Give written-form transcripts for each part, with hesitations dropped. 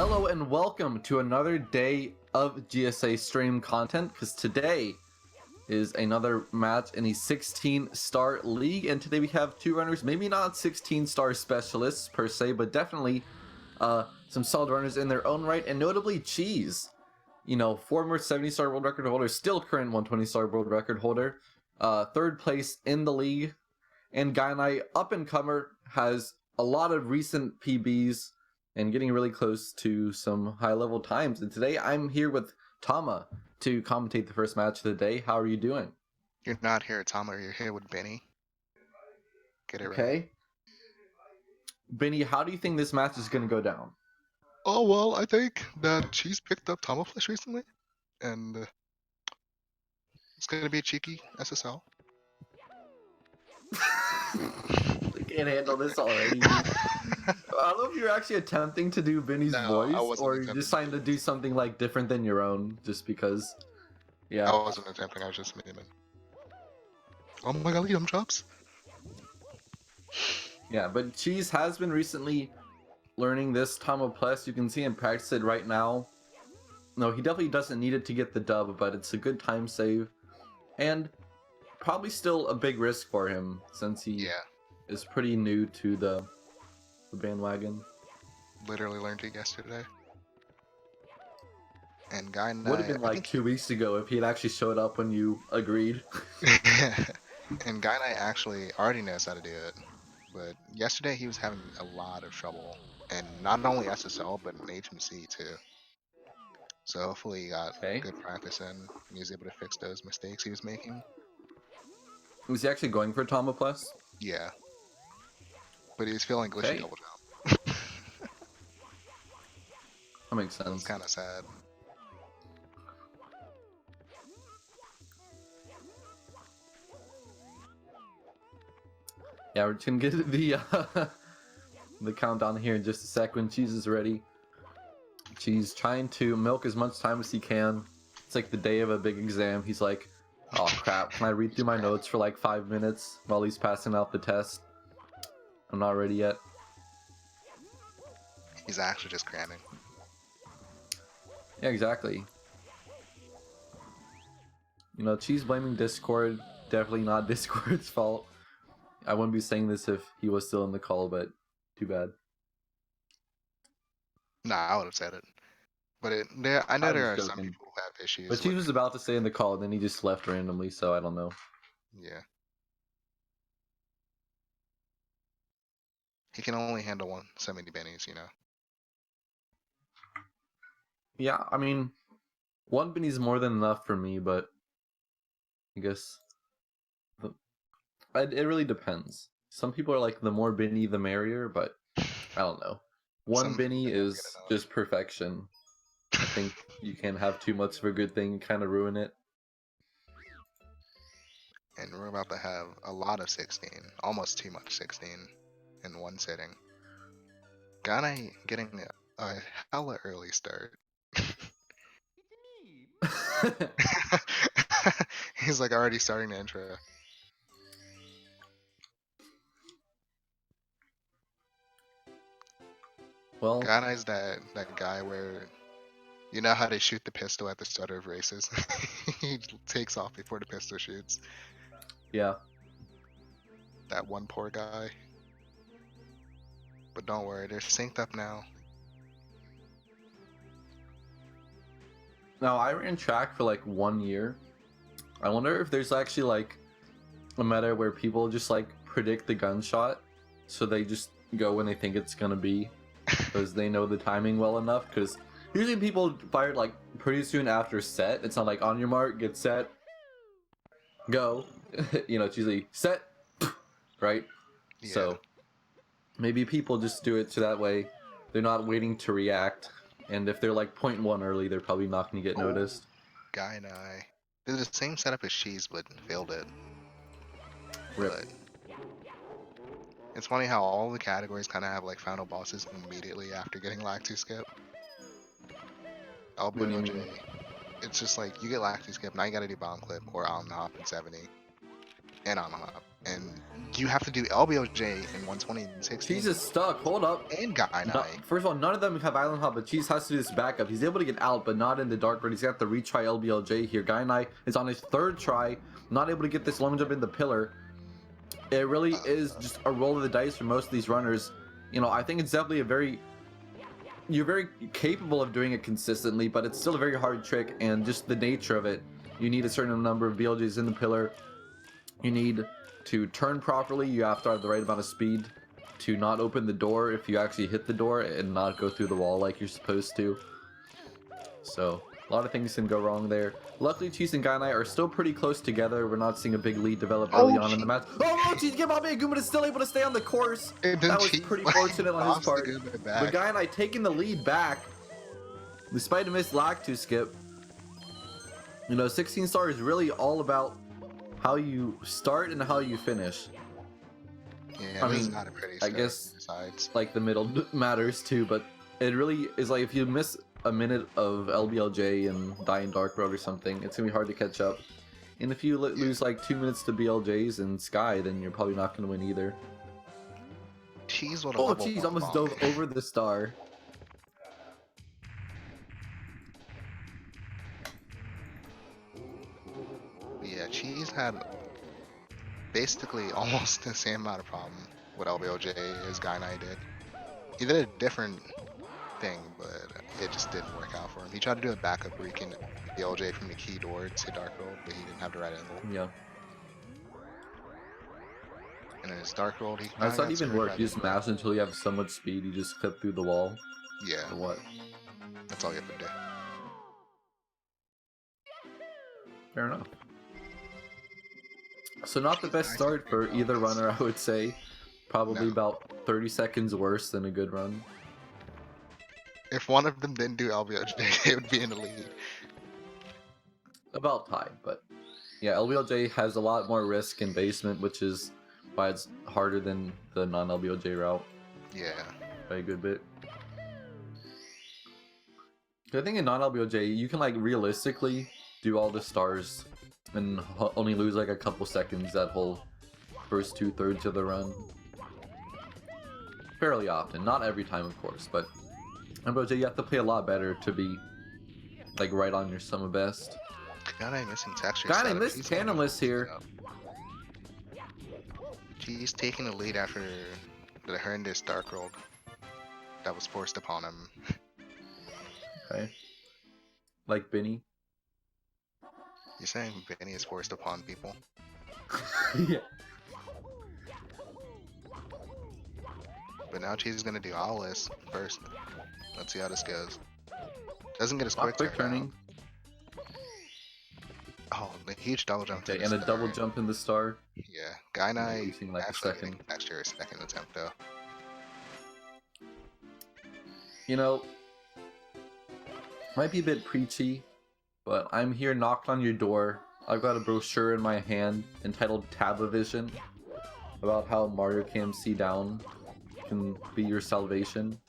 Hello and welcome to another day of GSA stream content, because today is another match in a 16-star league, and today we have two runners, maybe not 16-star specialists per se, but definitely some solid runners in their own right, and notably Cheese, former 70-star world record holder, still current 120-star world record holder, third place in the league, and Gainai, up-and-comer, has a lot of recent PBs, and getting really close to some high-level times. And today I'm here with Tama to commentate the first match of the day. How are you doing? You're not here at Tama, you're here with Benny. Get it right. Okay. Benny, how do you think this match is going to go down? Oh, well, I think that she's picked up Tama Flesh recently, and it's going to be a cheeky SSL. I can't handle this already. I don't know if you're actually attempting to do Benny's voice, or you're just trying to do something like different than your own, just because. Yeah. I wasn't attempting, I was just memeing. Oh my god, lead chops. Yeah, but Cheese has been recently learning this Tama Plus. You can see him practice it right now. No, he definitely doesn't need it to get the dub, but it's a good time save. And probably still a big risk for him, since he is pretty new to the bandwagon. Literally learned it yesterday. And Gainai would have been like 2 weeks ago if he had actually showed up when you agreed. And Gainai actually already knows how to do it. But yesterday he was having a lot of trouble. And not only SSL, but in HMC too. So hopefully he got good practice in, and he was able to fix those mistakes he was making. Was he actually going for Tama Plus? Yeah. But he was feeling glitchy double jump. That makes sense. It was kind of sad. Yeah, we're just gonna get the countdown here in just a sec when Cheese is ready. Cheese trying to milk as much time as he can. It's like the day of a big exam. He's like, oh crap, can I read through my notes for like 5 minutes while he's passing out the test? I'm not ready yet. He's actually just cramming. Yeah, exactly. Cheese blaming Discord, definitely not Discord's fault. I wouldn't be saying this if he was still in the call, but too bad. Nah, I would have said it. But I know there are some people who have issues. But Cheese was about to say in the call, and then he just left randomly, so I don't know. Yeah. He can only handle so many bennies, Yeah, I mean, one Benny's more than enough for me, but I guess it really depends. Some people are like, the more Benny, the merrier, but I don't know. One Benny is just perfection. I think you can't have too much of a good thing and kind of ruin it. And we're about to have a lot of 16, almost too much 16 in one sitting. Gainai getting a hella early start. He's like already starting the intro. Well, Gainai's that guy where you know how they shoot the pistol at the start of races? He takes off before the pistol shoots. Yeah. That one poor guy. But don't worry, they're synced up now. Now, I ran track for like 1 year. I wonder if there's actually like a meta where people just like predict the gunshot, so they just go when they think it's gonna be, because they know the timing well enough. Because usually people fire like pretty soon after set. It's not like on your mark, get set, go. It's usually set, right? Yeah. So maybe people just do it so that way they're not waiting to react. And if they're like 0.1 early, they're probably not going to get noticed. Gainai. They're the same setup as Cheese, but failed it. Rip. But it's funny how all the categories kind of have like final bosses immediately after getting Lactu Skip. What do you mean? It's just like you get Lactu Skip, now you gotta do Bomb Clip or On the Hop in 70. And On the Hop. And you have to do LBOJ in 120 and 16. Cheese is stuck. Hold up. And Gainai. First of all, none of them have Island Hop, but Cheese has to do this backup. He's able to get out, but not in the dark bird. He's got to retry LBLJ here. Gainai is on his third try, not able to get this long jump in the pillar. It really is just a roll of the dice for most of these runners. You know, I think it's definitely you're very capable of doing it consistently, but it's still a very hard trick, and just the nature of it. You need a certain number of BLJs in the pillar. You need to turn properly. You have to have the right amount of speed to not open the door if you actually hit the door and not go through the wall like you're supposed to. So a lot of things can go wrong there. Luckily, Cheese and Gainai are still pretty close together. We're not seeing a big lead develop early on in the match. Oh no, Cheese, get Bobby Aguma is still able to stay on the course. That was pretty fortunate on his part. But Gainai taking the lead back, despite a missed Lactu skip. You know, 16 star is really all about how you start and how you finish. Yeah, I mean, not a pretty I guess like the middle matters too, but it really is like if you miss a minute of LBLJ and die in Dark Road or something, it's gonna be hard to catch up. And if you lose like 2 minutes to BLJs and Sky, then you're probably not gonna win either. Cheese almost dove over the star. Yeah, Cheese had basically almost the same amount of problem with LBOJ as Gainai did. He did a different thing, but it just didn't work out for him. He tried to do a backup where he can BLJ from the key door to Dark Road, but he didn't have the right angle. Yeah. And in his Dark Road, that's not even work. You just mash until you have so much speed, you just clip through the wall. Yeah. Or what? That's all you have to do. Fair enough. So not the best start for either runner, I would say. Probably about 30 seconds worse than a good run. If one of them didn't do LBLJ, they would be in the lead. About tied, but yeah, LBLJ has a lot more risk in basement, which is why it's harder than the non-LBLJ route. Yeah. By a good bit. I think in non-LBLJ, you can like realistically do all the stars and only lose like a couple seconds that whole first 2/3 of the run. Fairly often, not every time of course, but LBLJ you have to play a lot better to be like right on your sum of best. Gainai missing texture. Gainai missed Candleless here. He's taking the lead after the horrendous Dark Road that was forced upon him. Okay. Like Benny. You're saying Benny is forced upon people? Yeah. But now Cheese is gonna do Owless first. Let's see how this goes. Doesn't get his quick turning. Oh, the huge double jump. Okay, and a double jump in the star. Yeah, Gainai using like actually a second. Next year, second attempt though. You know, might be a bit preachy, but I'm here knocking on your door. I've got a brochure in my hand entitled Tabavision about how Mario KMC down can be your salvation.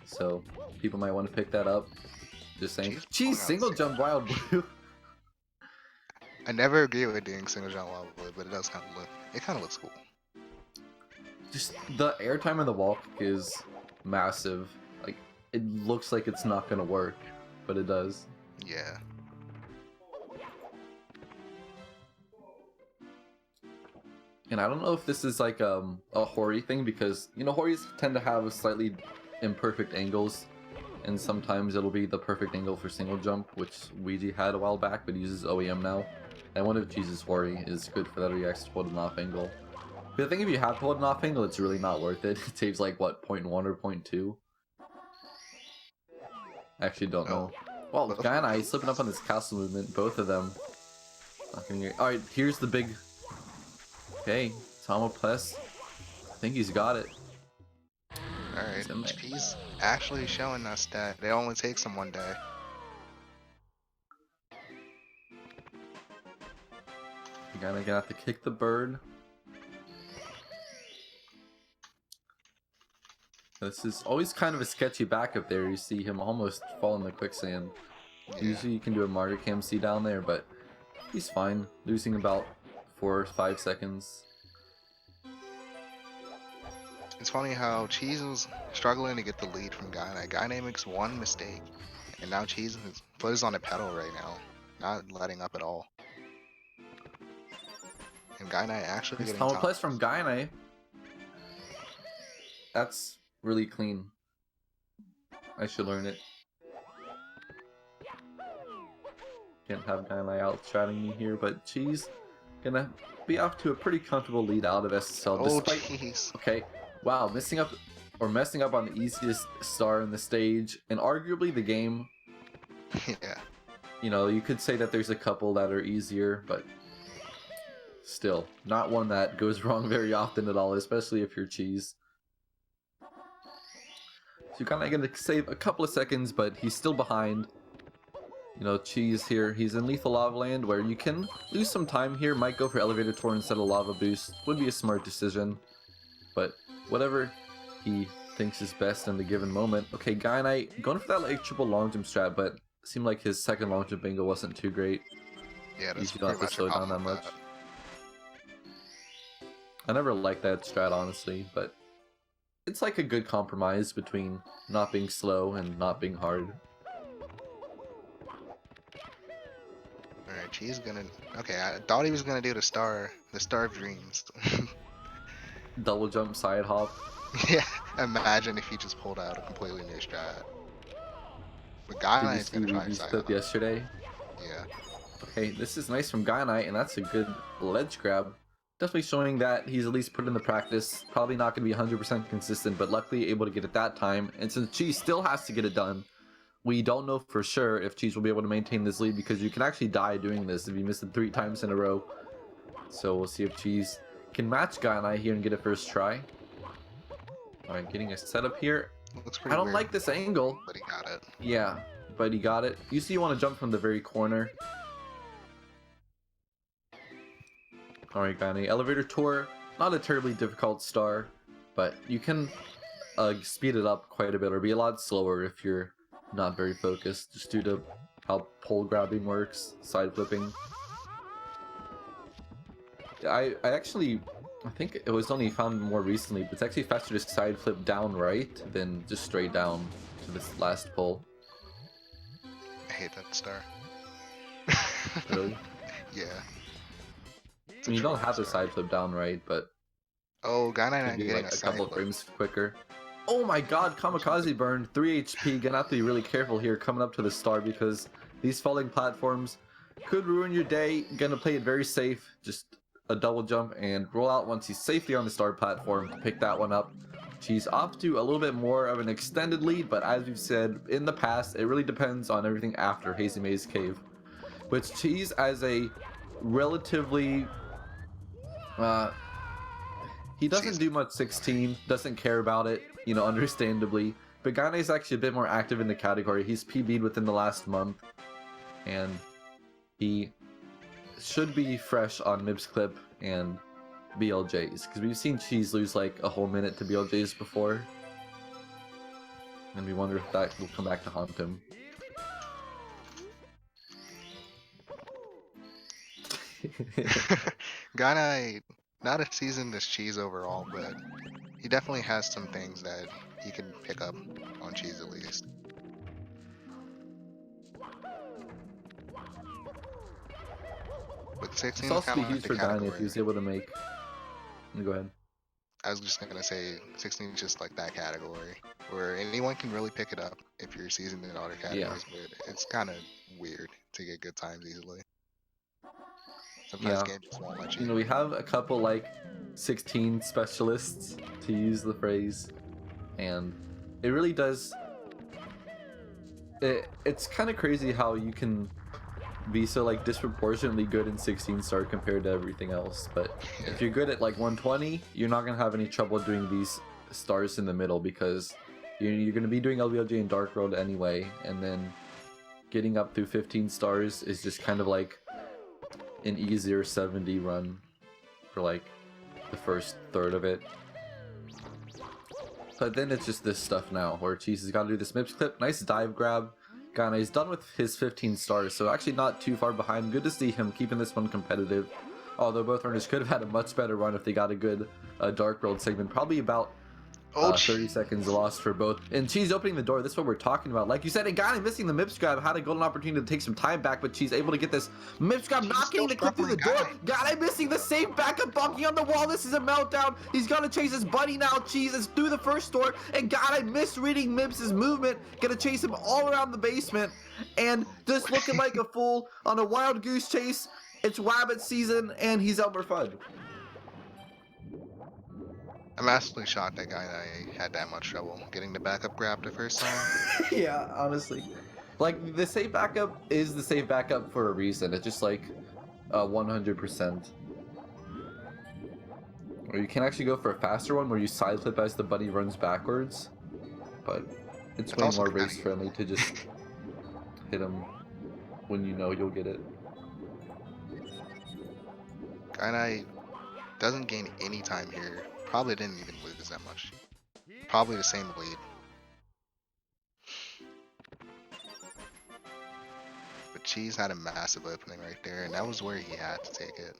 So people might want to pick that up. Just saying. Cheese single jump wild blue. I never agree with doing single jump wild blue, but it does kind of look. It kind of looks cool. Just the airtime of the wall kick is massive. Like it looks like it's not gonna work, but it does. Yeah. And I don't know if this is like a Hori thing, because you know Horis tend to have slightly imperfect angles, and sometimes it'll be the perfect angle for single jump, which Ouija had a while back but uses OEM now. And one of Cheese's Hori is good for that, or you actually hold an off angle. But I think if you have to hold an off angle, it's really not worth it. It saves like what, 0.1 or 0.2? Actually don't know. Well, Gainai is slipping up on this castle movement, both of them. Alright, here's the big... Okay, Tomo Plus. I think he's got it. Alright, he's actually showing us that it only takes him one day. You're gonna have to kick the bird. This is always kind of a sketchy backup there. You see him almost fall in the quicksand. Yeah. Usually you can do a Martyr KMC down there, but he's fine. Losing about 4 or 5 seconds. It's funny how Cheese was struggling to get the lead from Gainai. Gainai makes one mistake, and now Cheese his foot is on the pedal right now, not letting up at all. And Gainai actually Nice getting combo top. plays from Gainai. That's really clean. I should learn it. Can't have Gainai out chatting me here, but Cheese gonna be off to a pretty comfortable lead out of SSL. Oh Despite, jeez. okay, wow, messing up on the easiest star in the stage and arguably the game. Yeah. You know, you could say that there's a couple that are easier, but still, not one that goes wrong very often at all, especially if you're Cheese. So you're kind of going to save a couple of seconds, but he's still behind. You know, Cheese here, he's in Lethal Lava Land where you can lose some time here. Might go for Elevator Tour instead of Lava Boost. Would be a smart decision. But whatever he thinks is best in the given moment. Okay, Gainai going for that like triple long jump strat, but it seemed like his second long jump angle wasn't too great. Yeah, that's You don't have to slow down that much. I never liked that strat, honestly, but it's like a good compromise between not being slow and not being hard. Alright, Cheese gonna. Okay, I thought he was gonna do the star of dreams. Double jump, side hop. Yeah, imagine if he just pulled out a completely new strat. But Did Gainai you is see gonna try Ruby's side clip hop. yesterday? Yeah. Okay, this is nice from Gainai, and that's a good ledge grab. Definitely showing that he's at least put in the practice. Probably not going to be 100% consistent, but luckily able to get it that time. And since Cheese still has to get it done, we don't know for sure if Cheese will be able to maintain this lead because you can actually die doing this if you miss it 3 times in a row. So we'll see if Cheese can match Gainai here and get it first try. Alright, getting a setup here. Looks pretty I don't weird, like this angle. but he got it. Yeah, but he got it. Usually you want to jump from the very corner. Alright, Gainai. Elevator Tour, not a terribly difficult star, but you can speed it up quite a bit or be a lot slower if you're not very focused, just due to how pole grabbing works, side flipping. I think it was only found more recently, but it's actually faster to side flip down right than just straight down to this last pull. I hate that star. Really? Yeah. I mean, you don't have to side flip down right, but Oh, Gainai could not be getting like a a side couple flip. frames quicker. Oh my god, Kamikaze burn, 3 HP. Gonna have to be really careful here coming up to the star because these falling platforms could ruin your day. Gonna play it very safe, just a double jump and roll out once he's safely on the star platform to pick that one up. She's off to a little bit more of an extended lead, but as we've said in the past, it really depends on everything after Hazy Maze Cave. Which Cheese as a relatively he doesn't do much 16, doesn't care about it, you know, understandably. But Gainai is actually a bit more active in the category. He's PB'd within the last month, and he should be fresh on Mibs Clip and BLJs, because we've seen Cheese lose like a whole minute to BLJs before. And we wonder if that will come back to haunt him. Gainai, not a seasoned as Cheese overall, but he definitely has some things that he can pick up on Cheese at least. But 16 It's is also kind be of huge the for Gainai category. if he was able to make... Go ahead. I was just gonna say 16 is just like that category where anyone can really pick it up if you're seasoned in other categories, but it's kind of weird to get good times easily. Sometimes games just won't let you. You know, we have a couple like 16 specialists, to use the phrase, and it really does. It's kind of crazy how you can be so like disproportionately good in 16 star compared to everything else. But if you're good at like 120, you're not gonna have any trouble doing these stars in the middle because you're gonna be doing LVLJ and Dark Road anyway, and then getting up through 15 stars is just kind of like an easier 70 run for like the first third of it. But then it's just this stuff now where Cheese has got to do this Mips clip. Nice dive grab. Gainai's done with his 15 stars, so actually not too far behind. Good to see him keeping this one competitive. Although both runners could have had a much better run if they got a good Dark World segment. Probably about Oh, 30 seconds lost for both. And Cheese opening the door. This is what we're talking about. Like you said, and Gainai missing the Mips grab had a golden opportunity to take some time back, but Cheese able to get this Mips grab, not getting the clip through the door. Gainai missing the safe backup, bonking on the wall. This is a meltdown. He's gonna chase his buddy now. Cheese is through the first door, and Gainai misreading Mips' movement, gonna chase him all around the basement, and just looking like a fool on a wild goose chase. It's Wabbit season, and he's Elmer Fudd. I'm absolutely shocked that Gainai had that much trouble getting the backup grab the first time. Yeah, honestly. Like, the safe backup is the safe backup for a reason. It's just like 100%. Or you can actually go for a faster one where you side flip as the buddy runs backwards. But it's way more race friendly to just hit him when you know you'll get it. Gainai doesn't gain any time here. Probably didn't even lose that much. Probably the same lead. But Cheese had a massive opening right there, and that was where he had to take it.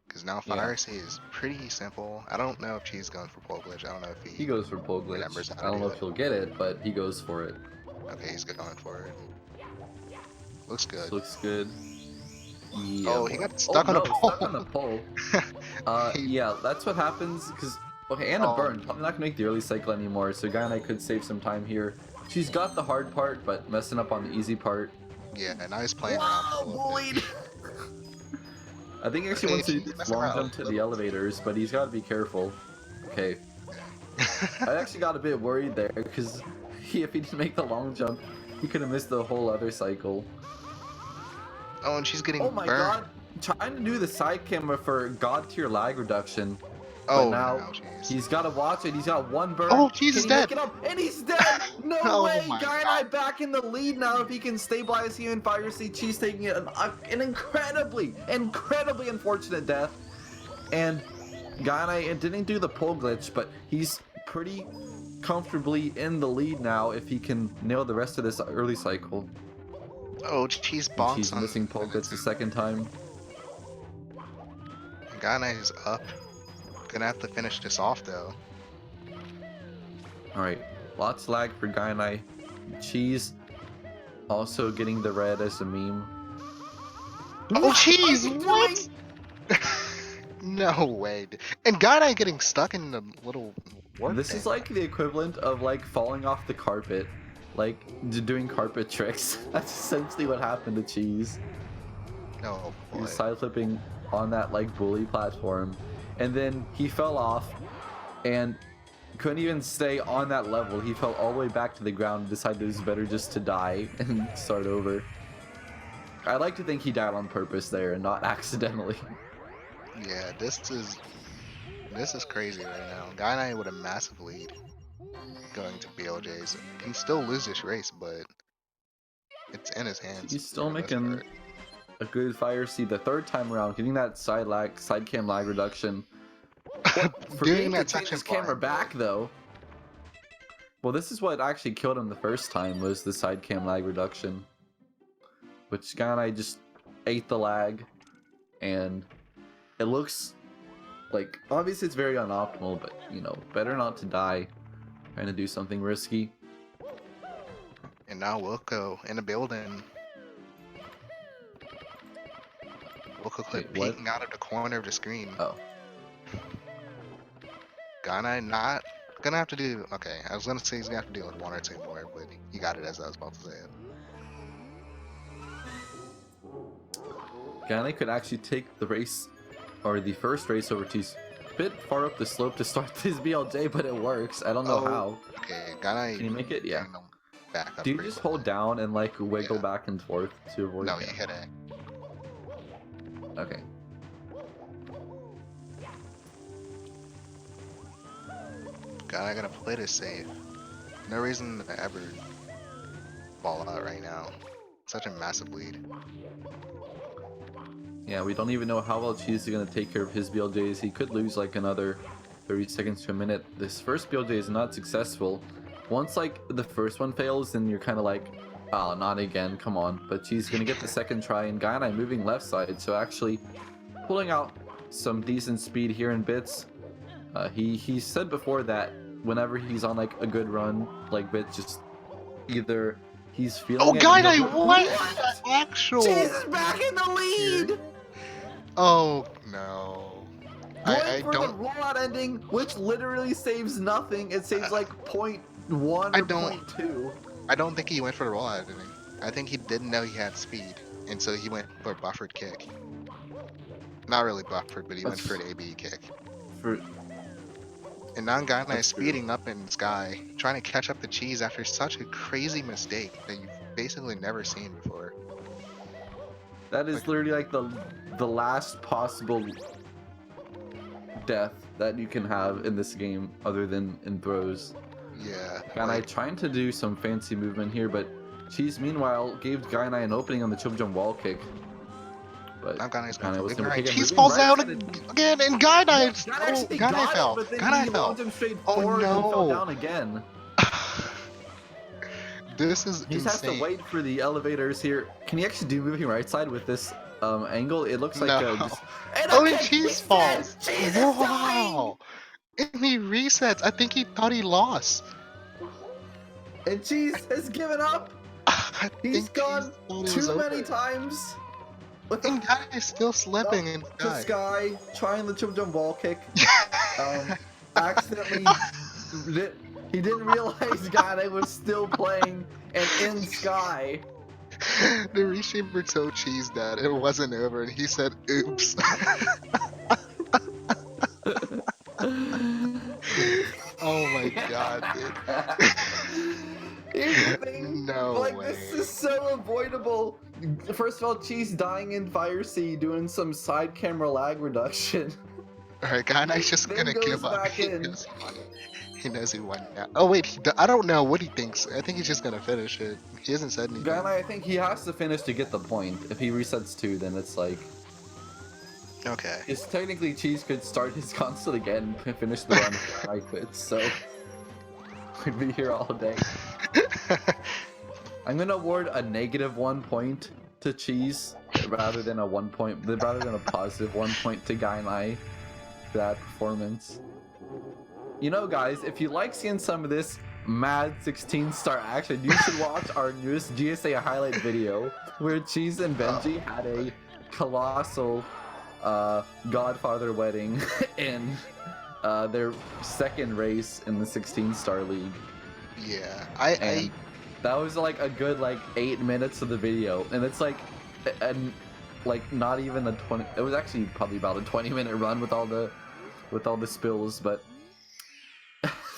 Because now Fire Say is pretty simple. I don't know if Cheese is going for pole glitch. I don't know if he goes for pole glitch. I don't know if he'll get it, but he goes for it. Okay, he's going for it. Looks good. Looks good. Yeah. Oh, he got stuck on a pole. Stuck on the pole. Yeah, that's what happens. Because and a burn. Probably not gonna make the early cycle anymore. So Gainai could save some time here. She's got the hard part, but messing up on the easy part. Yeah, and now he's playing around. Bullied. I think he actually wants to long jump to the elevators, but he's got to be careful. Okay. I actually got a bit worried there because if he didn't make the long jump, he could have missed the whole other cycle. Oh, and she's getting burned. Oh my god. Trying to do the side camera for god tier lag reduction. Oh, but now he's got to watch it. He's got one burn. Oh, he's dead. And he's dead. No way. Gainai back in the lead now. If he can stabilize here in Fire Sea, Cheese taking it an incredibly unfortunate death. And Gainai didn't do the pole glitch, but he's pretty comfortably in the lead now if he can nail the rest of this early cycle. Oh, Cheese bonks. He's missing pole glitch the second time. Gainai is up. Gonna have to finish this off though. Alright, lots of lag for Gainai. Cheese also getting the red as a meme. Oh, Cheese! What? No way. And Gainai getting stuck in the little warp This is like the equivalent of like falling off the carpet. Like doing carpet tricks. That's essentially what happened to Cheese. No, he was side flipping on that like bully platform. And then he fell off and couldn't even stay on that level. He fell all the way back to the ground and decided it was better just to die and start over. I like to think he died on purpose there and not accidentally. Yeah, this is crazy right now. Gainai with a massive lead going to BLJs. He can still lose this race, but it's in his hands. He's still making a good Fire Seed the third time around, getting that side cam lag reduction. For doing that to change his camera back though. Well, this is what actually killed him the first time, was the side cam lag reduction, which Gainai just ate the lag, and it looks like obviously it's very unoptimal, but you know, better not to die trying to do something risky. And now Wilco in the building. Wilco clip peeking out of the corner of the screen. Oh. Gainai not gonna have to do. Okay, I was gonna say he's gonna have to deal with one or two more, but he got it as I was about to say it. Gainai could actually take the race, or the first race over to a bit far up the slope to start this BLJ, but it works. I don't know how. Okay, Gainai. Can you make it? Yeah. Back up. Do you just hold down and like wiggle back and forth to avoid? No, you hit it. Okay. Gainai gotta play this safe. No reason to ever ball out right now. Such a massive lead. Yeah, we don't even know how well Cheese is gonna take care of his BLJs. He could lose like another 30 seconds to a minute. This first BLJ is not successful. Once like the first one fails, then you're kind of like, oh, not again, come on. But she's gonna get the second try, and Gainai moving left side, so actually pulling out some decent speed here in bits. He said before that whenever he's on like a good run, like bits just either he's Oh, feeling it and Gainai, he'll go, what? what? The actual. Jesus, back in the lead! Oh no. Going I for the don't. rollout ending, which literally saves nothing. It saves like 0.1 I or don't. 0.2. I don't think he went for the rollout editing. I think he didn't know he had speed, and so he went for a buffered kick. Not really buffered, but he went for That's an AB kick. for And now Gainai is that's true. speeding up in the sky, trying to catch up to Cheese after such a crazy mistake that you've basically never seen before. That is Like, literally like the last possible death that you can have in this game, other than in throws. yeah, Gainai trying to do some fancy movement here, but Cheese meanwhile gave Gainai an opening on the triple jump wall kick. But now Gainai's going Gainai for a was big able to right. take it, Cheese moving falls right down sided. again, and No, Gainai. Gainai Oh, actually Gainai got fell. it, but then Gainai he fell. launched him straight Oh forward and fell no. down again. This is He just has to insane. wait for the elevators here. Can he actually do moving right side with this angle? It looks like No. just... And Oh, and okay, Cheese he's dead! falls. Cheese is dying! Wow. And he resets. I think he thought he lost. And Cheese has given up! I He's think gone Cheese thought it was too many over. times! With And the Gainai is still slipping in to sky. Sky, trying the triple jump wall kick. Accidentally... He didn't realize Gainai was still playing and in Sky. The receiver told Cheese that it wasn't over, and he said, "Oops." Oh my god, dude. Here's the thing, No like way. this is so avoidable. First of all, Cheese dying in Fire Sea doing some side camera lag reduction. Alright, Gainai's just Then gonna goes give up. back He in. knows he won. He knows he won now. Oh wait, I don't know what he thinks. I think he's just gonna finish it. He hasn't said anything. Gainai, I think he has to finish to get the point. If he resets 2, then it's like... Okay. It's technically Cheese could start his console again and finish the run if Gainai quits, so... We'd be here all day. I'm gonna award a -1 point to Cheese rather than a positive 1 point to Gainai for that performance. You know, guys, if you like seeing some of this mad 16-star action, you should watch our newest GSA highlight video where Cheese and Benji had a colossal Godfather wedding in their second race in the 16-star league. Yeah, And that was like a good 8 minutes of the video, and it's like not even a 20. It was actually probably about a 20-minute run with all the spills, but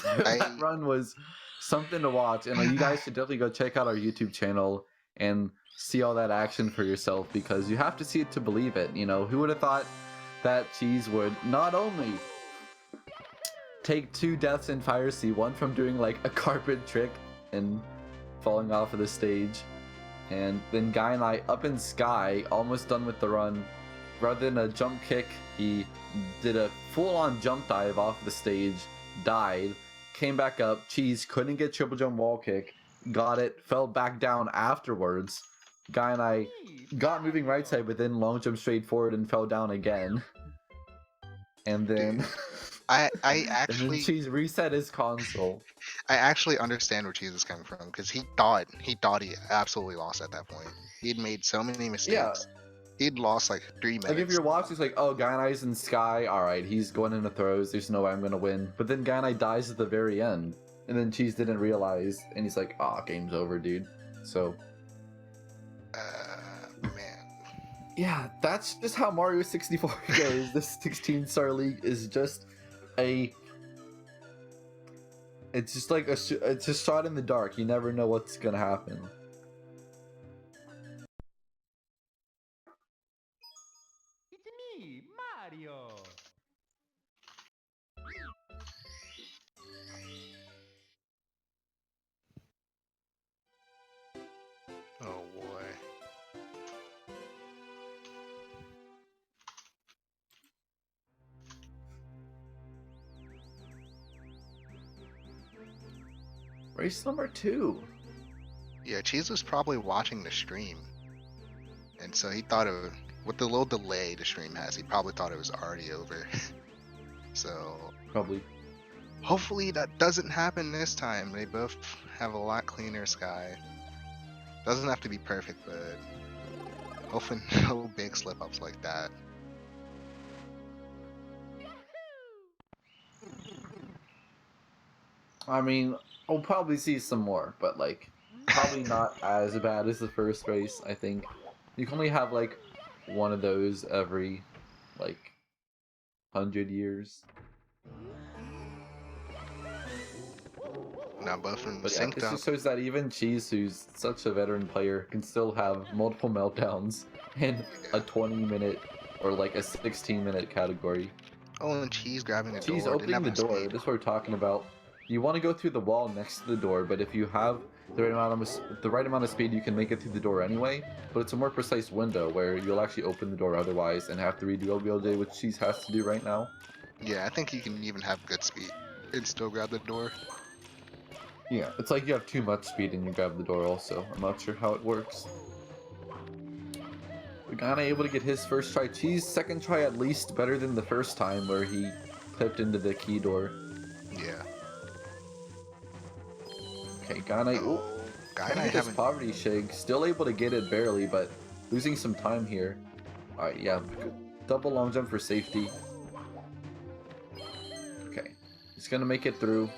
that run was something to watch. And you guys should definitely go check out our YouTube channel and see all that action for yourself, because you have to see it to believe it. You know, who would have thought that Cheese would not only take 2 deaths in Fire Sea, one from doing like a carpet trick and falling off of the stage, and then Gainai up in Sky, almost done with the run. Rather than a jump kick, he did a full-on jump dive off the stage, died, came back up. Cheese couldn't get triple jump wall kick, got it, fell back down afterwards. Gainai got moving right side, but then long jump straight forward and fell down again. And then... Dude, I and actually then Cheese reset his console. I actually understand where Cheese is coming from, because he thought he absolutely lost at that point. He'd made so many mistakes. Yeah. He'd lost like 3 minutes. Like if you're watching, it's like, oh, Gainai's in Sky, alright, he's going into throws, there's no way I'm gonna win. But then Gainai dies at the very end. And then Cheese didn't realize, and he's like, ah, game's over, dude. So... man. Yeah, that's just how Mario 64 goes. This 16-star league is just a... It's just like it's a shot in the dark. You never know what's gonna happen. It's me, Mario. Oh boy. Race number 2. Yeah, Cheese was probably watching the stream, and so he thought it with the little delay the stream has, he probably thought it was already over. So Probably. hopefully that doesn't happen this time. They both have a lot cleaner sky. Doesn't have to be perfect, but hopefully no big slip ups like that. I mean, we'll probably see some more, but like, probably not as bad as the first race. I think you can only have like one of those every like 100 years. Now both of them But yeah, synced this up. just shows that even Cheese, who's such a veteran player, can still have multiple meltdowns in a 20-minute or like a 16-minute category. Oh, and Cheese grabbing the Cheese door. Didn't opening have the enough door. speed. This is what we're talking about. You want to go through the wall next to the door, but if you have the right amount of speed, you can make it through the door anyway. But it's a more precise window where you'll actually open the door otherwise and have to redo LBLJ, which Cheese has to do right now. Yeah, I think you can even have good speed and still grab the door. Yeah, it's like you have too much speed and you grab the door also. I'm not sure how it works. But Gainai able to get his first try. Cheese second try at least better than the first time where he clipped into the key door. Yeah. Okay, Gainai. Ooh, Oh, trying to Gainai get this having. poverty shake. Still able to get it barely, but losing some time here. Alright, yeah. Double long jump for safety. Okay. He's gonna make it through.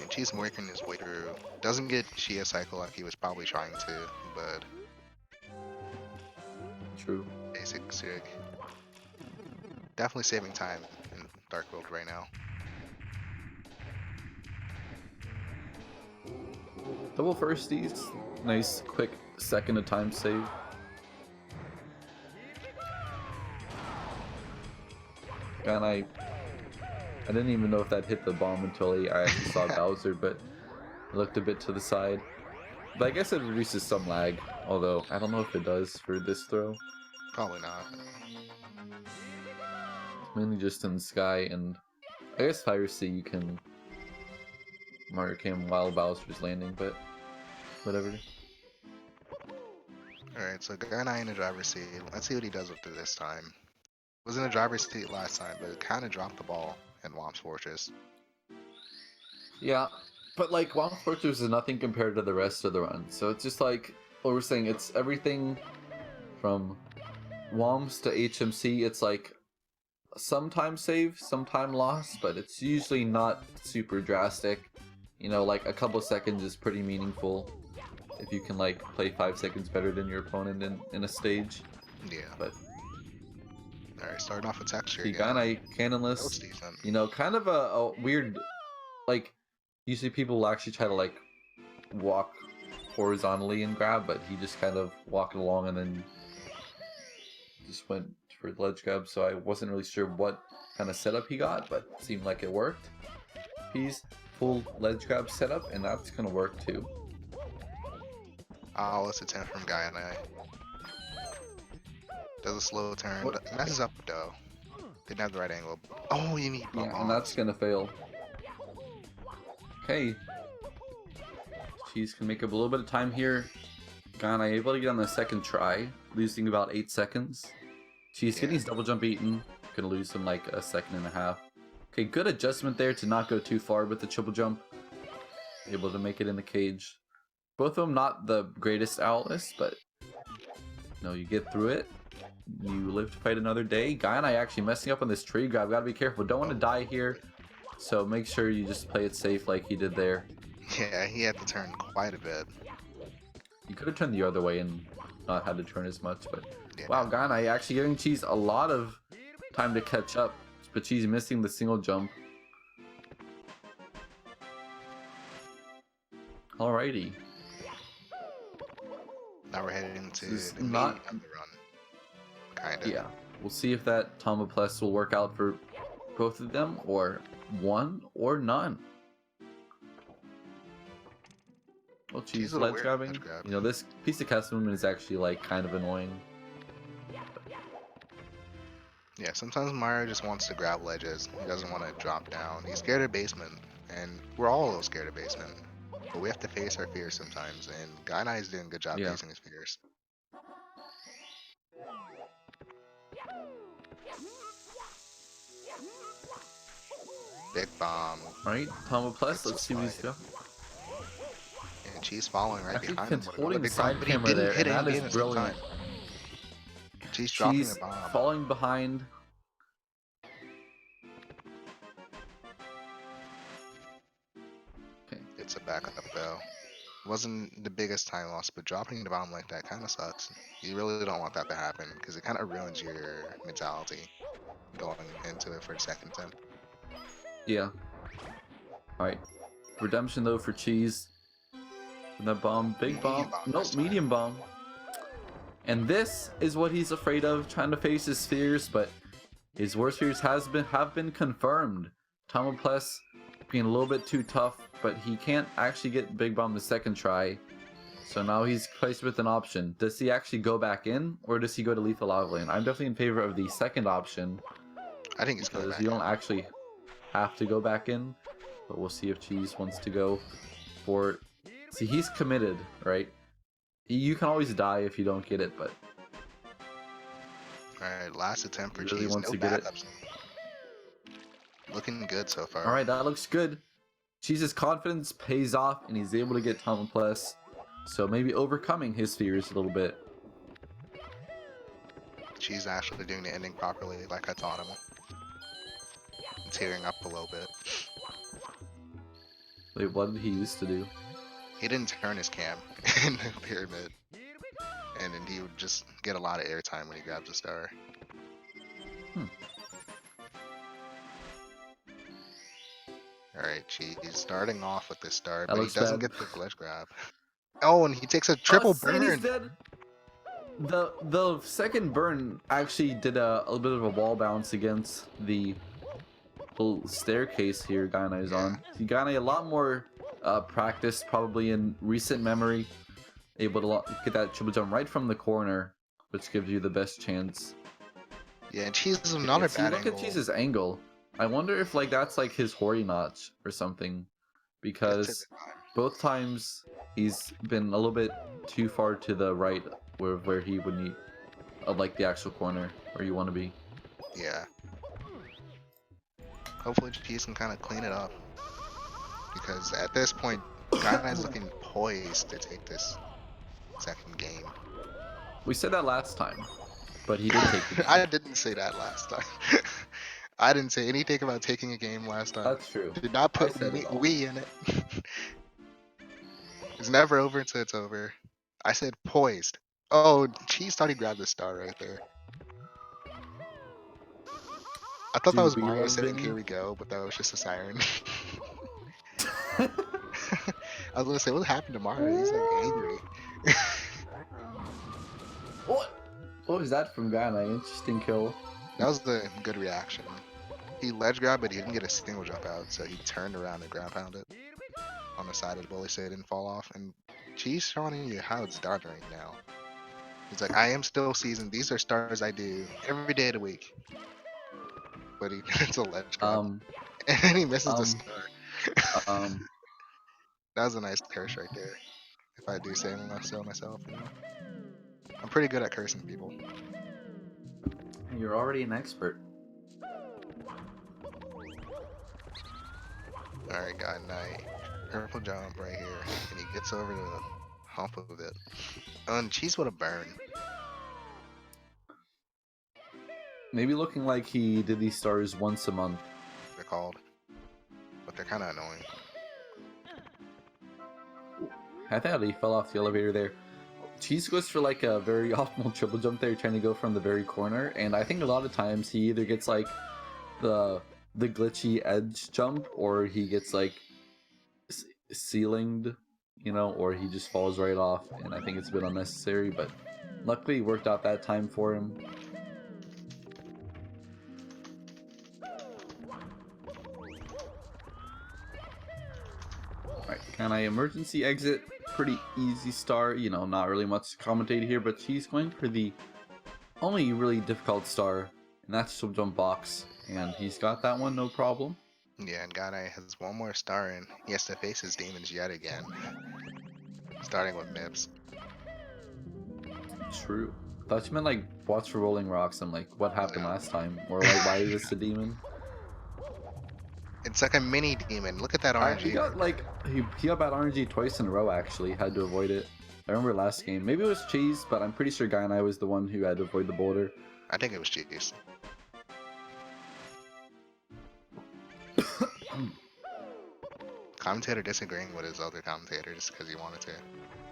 And Cheese working his way through. Doesn't get Shia cycle like he was probably trying to, but True. basic sig. Definitely saving time in Dark World right now. Double firsties. Nice, quick second of time save. Gainai. I didn't even know if that hit the bomb until I actually saw Bowser, but I looked a bit to the side. But I guess it reduces some lag, although I don't know if it does for this throw. Probably not. Mainly just in the sky, and I guess Piracy you can Mario Cam while Bowser's landing, but whatever. Alright, so Gainai in the driver's seat. Let's see what he does with it this time. Was in the driver's seat last time, but kind of dropped the ball in Womp's Fortress. Yeah, but like Wild Fortress is nothing compared to the rest of the run, so it's just like what we're saying, it's everything from WOMs to HMC. It's like sometime save, sometime loss, but it's usually not super drastic. You know, like a couple seconds is pretty meaningful if you can like play 5 seconds better than your opponent in a stage. Yeah. But Alright, starting off with texture the again. Gainai That was cannonless, decent. you know, kind of a weird, like usually people will actually try to like walk horizontally and grab, but he just kind of walked along and then just went for the ledge grab, so I wasn't really sure what kind of setup he got, but it seemed like it worked. He's full ledge grab setup, and that's gonna work too. Oh, let's attempt from Gainai. Does a slow turn. What? Messes up though. Didn't have the right angle. Oh, you mean Yeah, and that's gonna fail. Okay. Cheese can make up a little bit of time here. Gainai able to get on the second try, losing about 8 seconds. Cheese getting his double jump eaten, gonna lose him like a second and a half. Okay, good adjustment there to not go too far with the triple jump. Able to make it in the cage. Both of them not the greatest owless, but you know, you get through it. You live to fight another day. Gainai actually messing up on this tree grab. Gotta be careful. Don't want to die here. So make sure you just play it safe like he did there. Yeah, he had to turn quite a bit. You could have turned the other way and not had to turn as much, but Yeah. wow, Gainai actually giving Cheese a lot of time to catch up, but Cheese missing the single jump. Alrighty. Now we're heading to This is the meat not- of the run. Kinda. Yeah, we'll see if that Tama Plus will work out for both of them, or one, or none. Well, Cheese Cheese a little ledge weird grabbing. ledge grab. You know, this piece of custom movement is actually like kind of annoying. Yeah, sometimes Mario just wants to grab ledges. He doesn't want to drop down. He's scared of basement, and we're all a little scared of basement. but we have to face our fears sometimes, and Gainai is doing a good job Yeah. facing his fears. Big bomb. Alright, Tombo Plus, Gets let's see what he's slide. got. And Cheese following right Actually, behind him with another holding the big bomb, side but he camera didn't there, hit and that anybody is at the same time. brilliant. Cheese dropping Cheese the bomb. falling behind. Okay. It's a backup though. Wasn't the biggest time loss, but dropping the bomb like that kind of sucks. You really don't want that to happen because it kind of ruins your mentality going into it for the second attempt. Yeah. Alright. Redemption though for Cheese. And that bomb, big Medium bomb. bomb Nope, this time. medium bomb. And this is what he's afraid of, trying to face his fears, but his worst fears have been confirmed. Tomoples being a little bit too tough, but he can't actually get big bomb the second try. So now he's placed with an option. Does he actually go back in, or does he go to lethal lava lane? I'm definitely in favor of the second option, I think he's going because back you don't in. actually have to go back in. But we'll see if Cheese wants to go for... See, he's committed, right? You can always die if you don't get it, but Alright, last attempt for he really Cheese. wants No to get it. backups. Looking good so far. Alright, that looks good. Cheese's confidence pays off, and he's able to get Tomoples. So maybe overcoming his fears a little bit. Cheese actually doing the ending properly like I taught him. Tearing up a little bit. Wait, what did he used to do? He didn't turn his cam in the pyramid. And then he would just get a lot of airtime when he grabs a star. Alright, Cheese starting off with this star, That but he looks doesn't bad. get the glitch grab. Oh, and he takes a triple and he's burn! dead. The second burn actually did a little bit of a wall bounce against the little staircase here Gainai is on. See, Gainai a lot more practice probably in recent memory. Able to get that triple jump right from the corner, which gives you the best chance. Yeah, and Cheese is Yeah, another see, bad look angle. at Cheese's angle. I wonder if like that's like his Hori notch or something, because both times he's been a little bit too far to the right where he would need like the actual corner where you want to be. Yeah. Hopefully Cheese can kind of clean it up. Because at this point, Gainai's looking poised to take this second game. We said that last time, but he did take the game. I didn't say that last time. I didn't say anything about taking a game last time. That's true. Did not I put said it all. we in it. It's never over until it's over. I said poised. Oh, Cheese thought he grabbed the star right there. I thought that was Mario saying "Here we go," but that was just a siren. I was gonna say, what happened to Mario? He's like angry. What was that from Gainai? Interesting kill. That was the good reaction. He ledge grabbed, but he didn't get a single jump out, so he turned around and ground pounded on the side of the bully so it didn't fall off. And Cheese showing you how it's done right now. He's like, I am still seasoned. These are stars I do every day of the week. But he gets a ledge grab. And he misses the star. That was a nice curse right there. If I do say so myself, you know. I'm pretty good at cursing people. You're already an expert. Alright, Gainai. Purple jump right here. And he gets over the hump of it. And Cheese with a burn. Maybe looking like he did these stars once a month. They're called. But they're kind of annoying. I thought he fell off the elevator there. Cheese goes for like a very optimal triple jump there, trying to go from the very corner, and I think a lot of times he either gets like the glitchy edge jump, or he gets like ceilinged, you know, or he just falls right off, and I think it's a bit unnecessary, but luckily it worked out that time for him. Alright, Gainai emergency exit. Pretty easy star, you know, not really much to commentate here, but she's going for the only really difficult star, and that's triple jump box, and he's got that one no problem. Yeah, and Gainai has one more star and he has to face his demons yet again. Starting with Mips. True. Thought you meant like watch for Rolling Rocks. I'm like, what happened No. last time? Or like, why is this a demon? It's like a mini demon. Look at that He RNG right got there. like he got bad RNG twice in a row. Actually, had to avoid it. I remember last game. Maybe it was Cheese, but I'm pretty sure Guy and I was the one who had to avoid the boulder. I think it was Cheese. Commentator disagreeing with his other commentator just because he wanted to.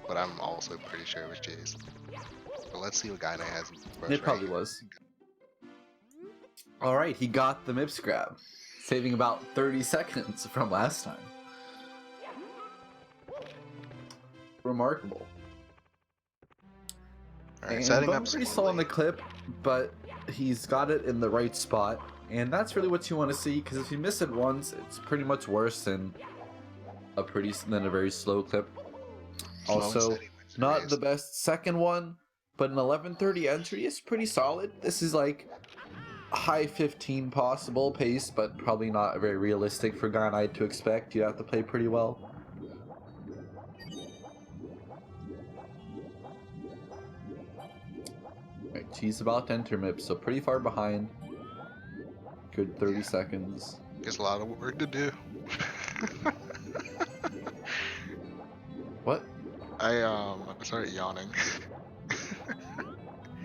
But I'm also pretty sure it was Cheese. But let's see what Gainai has for us It right probably here. was. All right, he got the Mips grab, saving about 30 seconds from last time. Remarkable. Alright, And setting going up pretty slow on the clip, but he's got it in the right spot, and that's really what you want to see. Because if you miss it once, it's pretty much worse than a very slow clip. Slow and Also, steady wins the not race. the best second one, but an 11:30 entry is pretty solid. This is like high 15 possible pace, but probably not very realistic for Gainai to expect. You have to play pretty well. Right, she's about to enter MIP, so pretty far behind. Good 30 seconds. There's a lot of work to do. What? I started yawning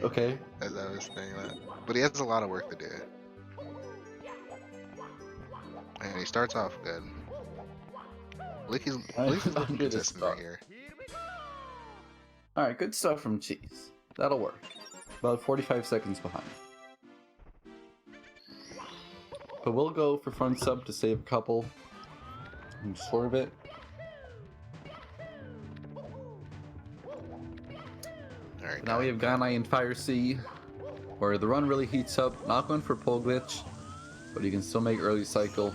Okay. as I was saying that. But he has a lot of work to do. And he starts off good. Leaky's looking Under the consistent right star. here. Alright, good stuff from Cheese. That'll work. About 45 seconds behind. But we'll go for front sub to save a couple and swerve it. Alright, Now we have Gainai in Fire C, where the run really heats up. Not going for pole glitch, but you can still make early cycle.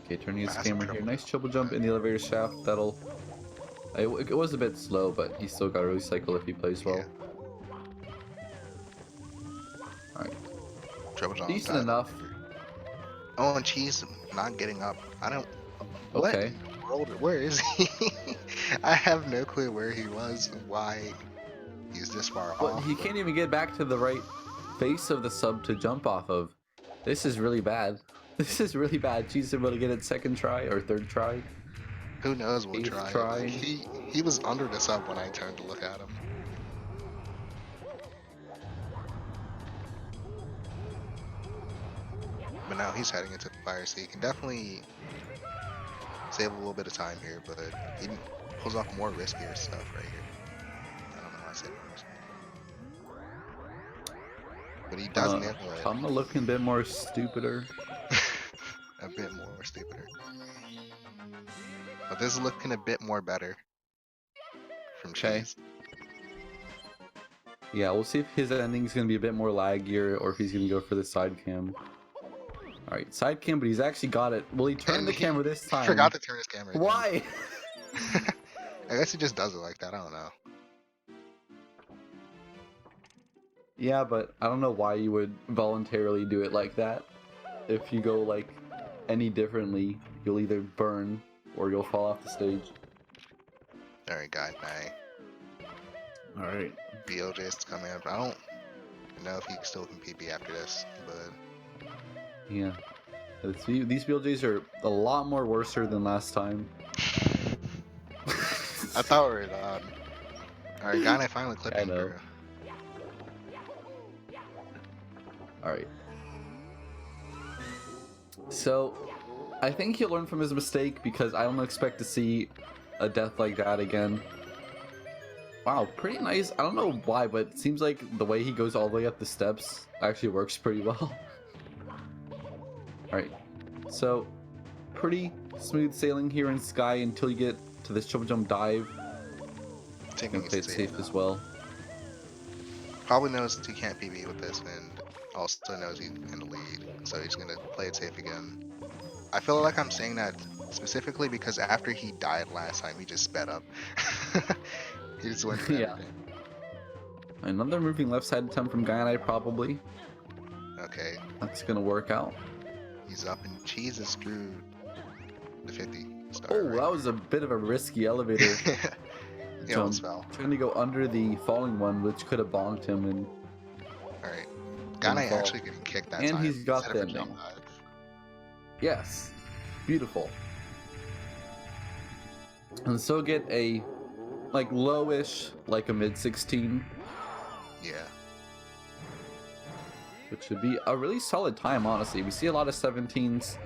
Okay, turning his That's a camera here. triple Nice jump. triple jump in the elevator shaft. That'll. It was a bit slow, but he still got early cycle if he plays well. Alright. Triple jump. Decent enough. Oh, and Cheese not getting up. I don't. What Okay. in the world? Where is he? I have no clue where he was. Why he's this far But off. he can't even get back to the right face of the sub to jump off of. This is really bad. This is really bad. She's able to get it second try or third try. Who knows what 8th try? try. Like he was under the sub when I turned to look at him. But now he's heading into the fire, so he can definitely save a little bit of time here. But he pulls off more riskier stuff right here. I don't know why I said riskier. But he does nail it. I'm looking a bit more stupider. A bit more stupider. But this is looking a bit more better from Okay. Cheese. Yeah, we'll see if his ending's gonna be a bit more laggier or if he's gonna go for the side cam. Alright, side cam, but he's actually got it. Will he turn And the camera this time? He forgot to turn his camera. Again. Why? I guess he just does it like that. I don't know. Yeah, but I don't know why you would voluntarily do it like that. If you go like any differently, you'll either burn or you'll fall off the stage. Alright, Gainai. Alright. BLJ is coming up. I don't know if he still can PB after this, but Yeah. These BLJs are a lot more worser than last time. I thought we were done. Alright, Gainai finally clipping know. through. Alright. So, I think he'll learn from his mistake because I don't expect to see a death like that again. Wow, pretty nice. I don't know why, but it seems like the way he goes all the way up the steps actually works pretty well. Alright, so pretty smooth sailing here in Sky until you get to this triple jump dive. Taking Gonna play it safe as well. Probably knows he can't PB with this, and also knows he's in the lead, so he's gonna play it safe again. I feel like I'm saying that specifically because after he died last time, he just sped up. He just went for Yeah. everything. Another moving left side attempt from Gainai probably. Okay. That's gonna work out. He's up and Cheese is through the 50 star. Oh, right that was a bit of a risky elevator here. He almost jump. fell. Trying to go under the falling one, which could have bonked him and Alright. didn't Gainai fall. actually getting kicked that And time he's got instead the of a jump ending. dive. Yes, beautiful. And so get a like lowish, like a mid 16, Yeah. which would be a really solid time, honestly. We see a lot of 17s,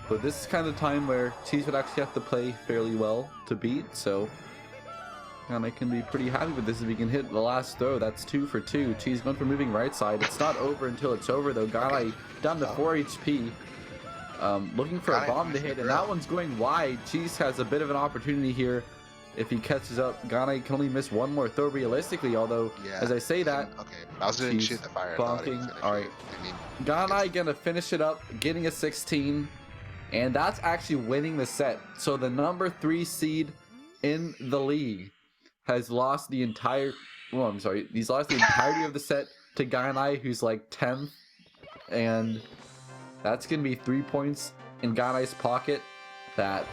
but this is kind of the time where Cheese would actually have to play fairly well to beat, so and I can be pretty happy with this if we can hit the last throw. That's 2 for 2. Cheese going for moving right side. It's not over until it's over, though. Gainai down to 4 HP. Looking for a Gainai bomb to finds the hit, and grill. that one's going wide. Cheese has a bit of an opportunity here. If he catches up, Gainai can only miss one more throw realistically, although, Yeah. as I say that, Okay, Bowser didn't Cheese shoot the fire. I thought he was bonking. gonna Alright. shoot, and he Gainai gonna finish it up, getting a 16, and that's actually winning the set. So the number 3 seed in the league has lost the entire. Well, I'm sorry, he's lost the entirety of the set to Gainai, who's like 10th, and that's gonna be 3 points in Gainai's pocket. That,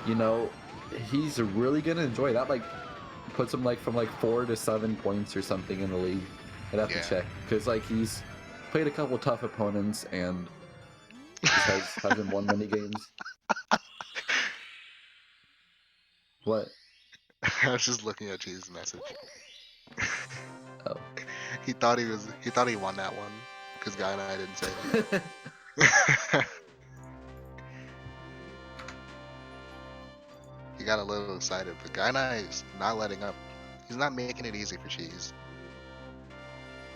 you know, he's really gonna enjoy. That like puts him like from like 4 to 7 points or something in the league. I'd have Yeah. to check because like he's played a couple tough opponents and just hasn't won many games. What? I was just looking at Cheese's message. Oh. He thought he won that one because Gainai didn't say it. He got a little excited, but Gainai is not letting up. He's not making it easy for Cheese.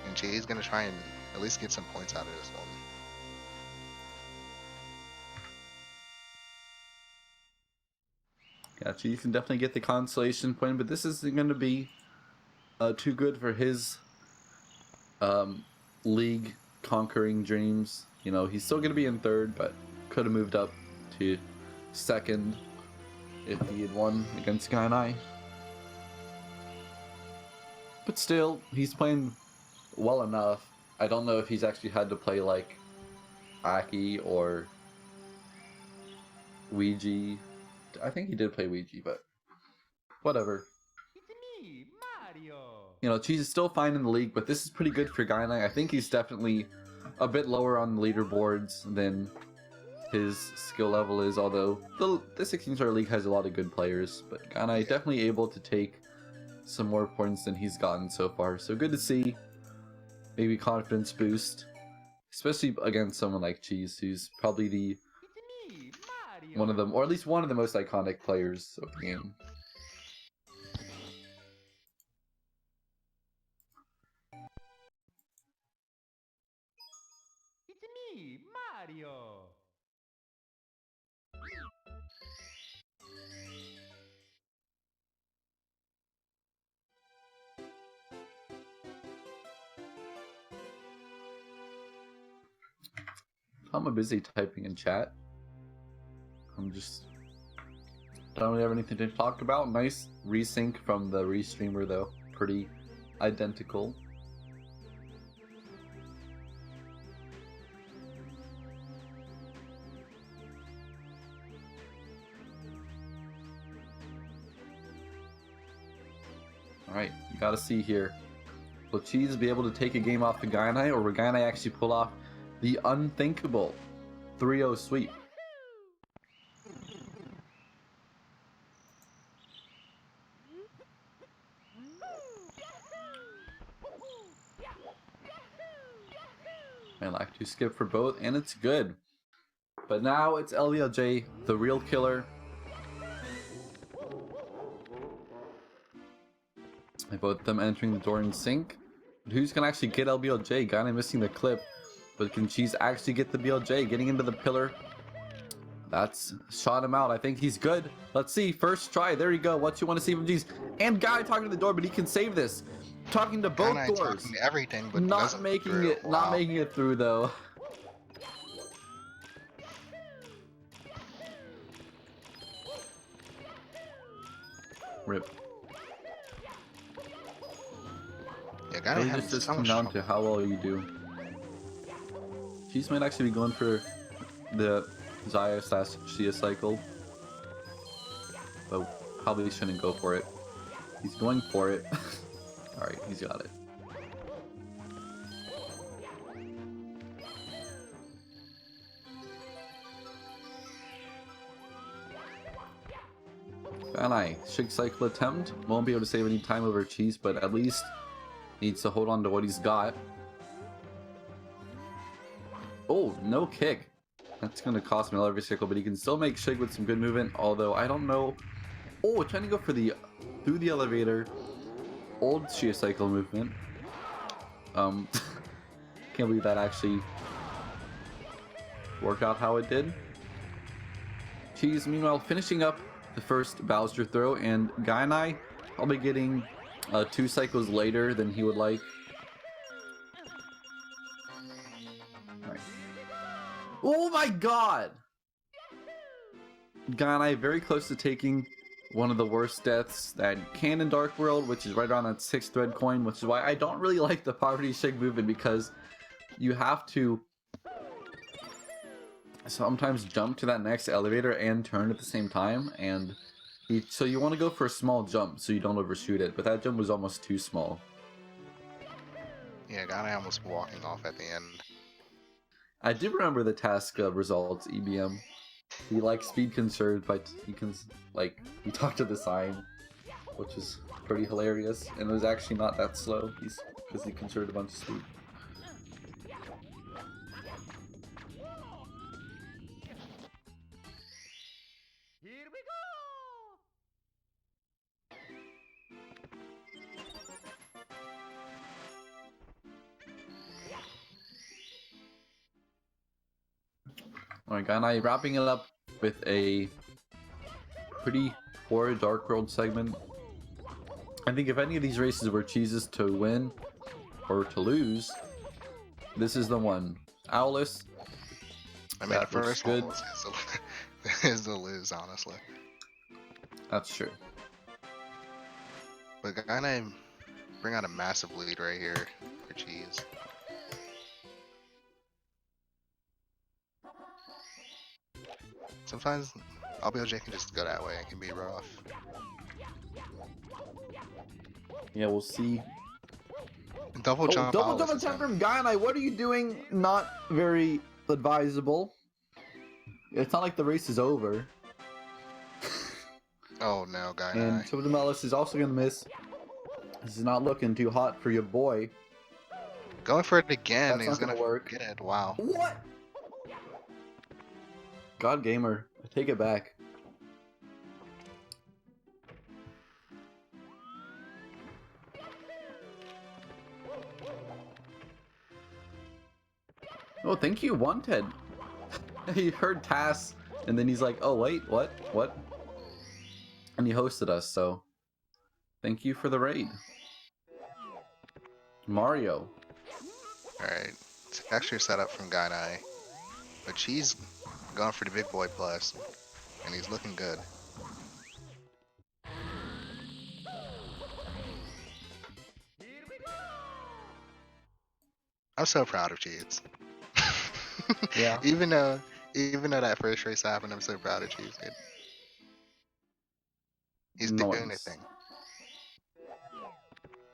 And Cheese is gonna try and at least get some points out of this one. Yeah, Cheese can definitely get the consolation point, but this isn't going to be too good for his league conquering dreams. You know, he's still going to be in third, but could have moved up to second if he had won against Gainai. But still, he's playing well enough. I don't know if he's actually had to play like Aki or Ouija. I think he did play Ouija, but whatever. It's me, Mario. You know, Cheese is still fine in the league, but this is pretty good for Gainai. I think he's definitely a bit lower on the leaderboards than his skill level is, although the 16-star league has a lot of good players, but Gainai definitely able to take some more points than he's gotten so far. So good to see. Maybe confidence boost, especially against someone like Cheese, who's probably the It's me, Mario. one of them, or at least one of the most iconic players of the game. It's me, Mario. I'm busy typing in chat. I'm just don't really have anything to talk about. Nice resync from the restreamer though. Pretty identical. Alright, you gotta see here. Will Cheese be able to take a game off the Gainai, or will Gainai actually pull off the unthinkable 3-0 sweep? I like to skip for both, and it's good. But now it's LVLJ, the real killer. And both of them entering the door in sync. But who's gonna actually get LBLJ? Gainai missing the clip. But can Cheese actually get the BLJ? Getting into the pillar. That's shot him out. I think he's good. Let's see. First try. There you go. What you want to see from Cheese? And Guy talking to the door, but he can save this. Talking to both Gainai doors. talking to everything, but Not doesn't making through. it. Wow. Not making it through though. Rip. Yeah, It Gainai having just so come much down trouble. to how well you do. Cheese might actually be going for the Zaya/Shia cycle. But probably shouldn't go for it. He's going for it. Alright, he's got it. Gainai, Shig cycle attempt. Won't be able to save any time over Cheese, but at least needs to hold on to what he's got. Oh, no kick. That's gonna cost me another cycle, but he can still make Shig with some good movement, although I don't know. Oh, trying to go for the through the elevator old Shia cycle movement. Can't believe that actually worked out how it did. Cheese, meanwhile, finishing up the first Bowser throw, and Gainai probably getting 2 cycles later than he would like. Right. Oh my god! Gainai very close to taking one of the worst deaths that can in Dark World, which is right around that 6 thread coin, which is why I don't really like the Poverty Shig movement, because you have to sometimes jump to that next elevator and turn at the same time, and so you want to go for a small jump so you don't overshoot it, but that jump was almost too small. Yeah, Gainai almost walking off at the end. I do remember the task results, EBM. He speed conserved, but he he talked to the sign, which is pretty hilarious, and it was actually not that slow, because he conserved a bunch of speed. Here we go! Alright, Gainai wrapping it up with a pretty poor Dark World segment. I think if any of these races were Cheeses to win or to lose, this is the one. Owlus. I mean, the first good. one is the lose, honestly. That's true. But Gainai bring out a massive lead right here for Cheese. Sometimes LBOJ can just go that way. It can be rough. Yeah, we'll see. Double jump. Double jump attempt from Gainai. What are you doing? Not very advisable. It's not like the race is over. Oh no, Gainai. And Chodomelis is also gonna miss. This is not looking too hot for your boy. Going for it again. That's He's not gonna work. Get it. Wow. What? God Gamer, I take it back. Oh, thank you, Wanted. He heard Tass, and then he's like, oh wait, what? And he hosted us, so thank you for the raid. Mario. Alright. It's extra setup from Gainai. But Cheese going for the big boy plus. And he's looking good. I'm so proud of Cheese. Yeah. Even though that first race happened, I'm so proud of Cheese, dude. He's doing a thing.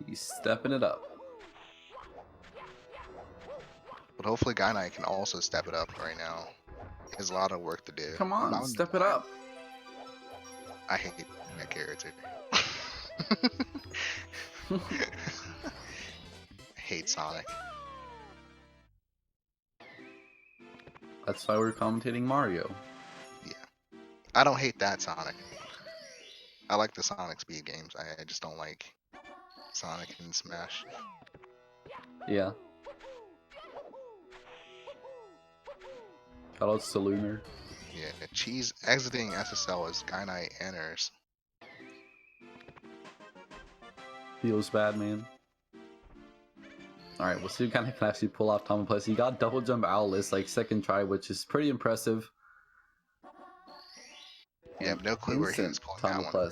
He's stepping it up. But hopefully Gainai can also step it up right now. He has a lot of work to do. Come on, step it up. I hate that character. I hate Sonic. That's why we're commentating Mario. Yeah. I don't hate that Sonic. I like the Sonic Speed games. I just don't like Sonic and Smash. Yeah. Shout out to Lunar. Yeah, Cheese exiting SSL as Gainai enters. Feels bad, man. Alright, we'll see if Gainai can actually pull off Tom Plus. He got double jump Owlus, second try, which is pretty impressive. You have no clue where he was pulling that one from.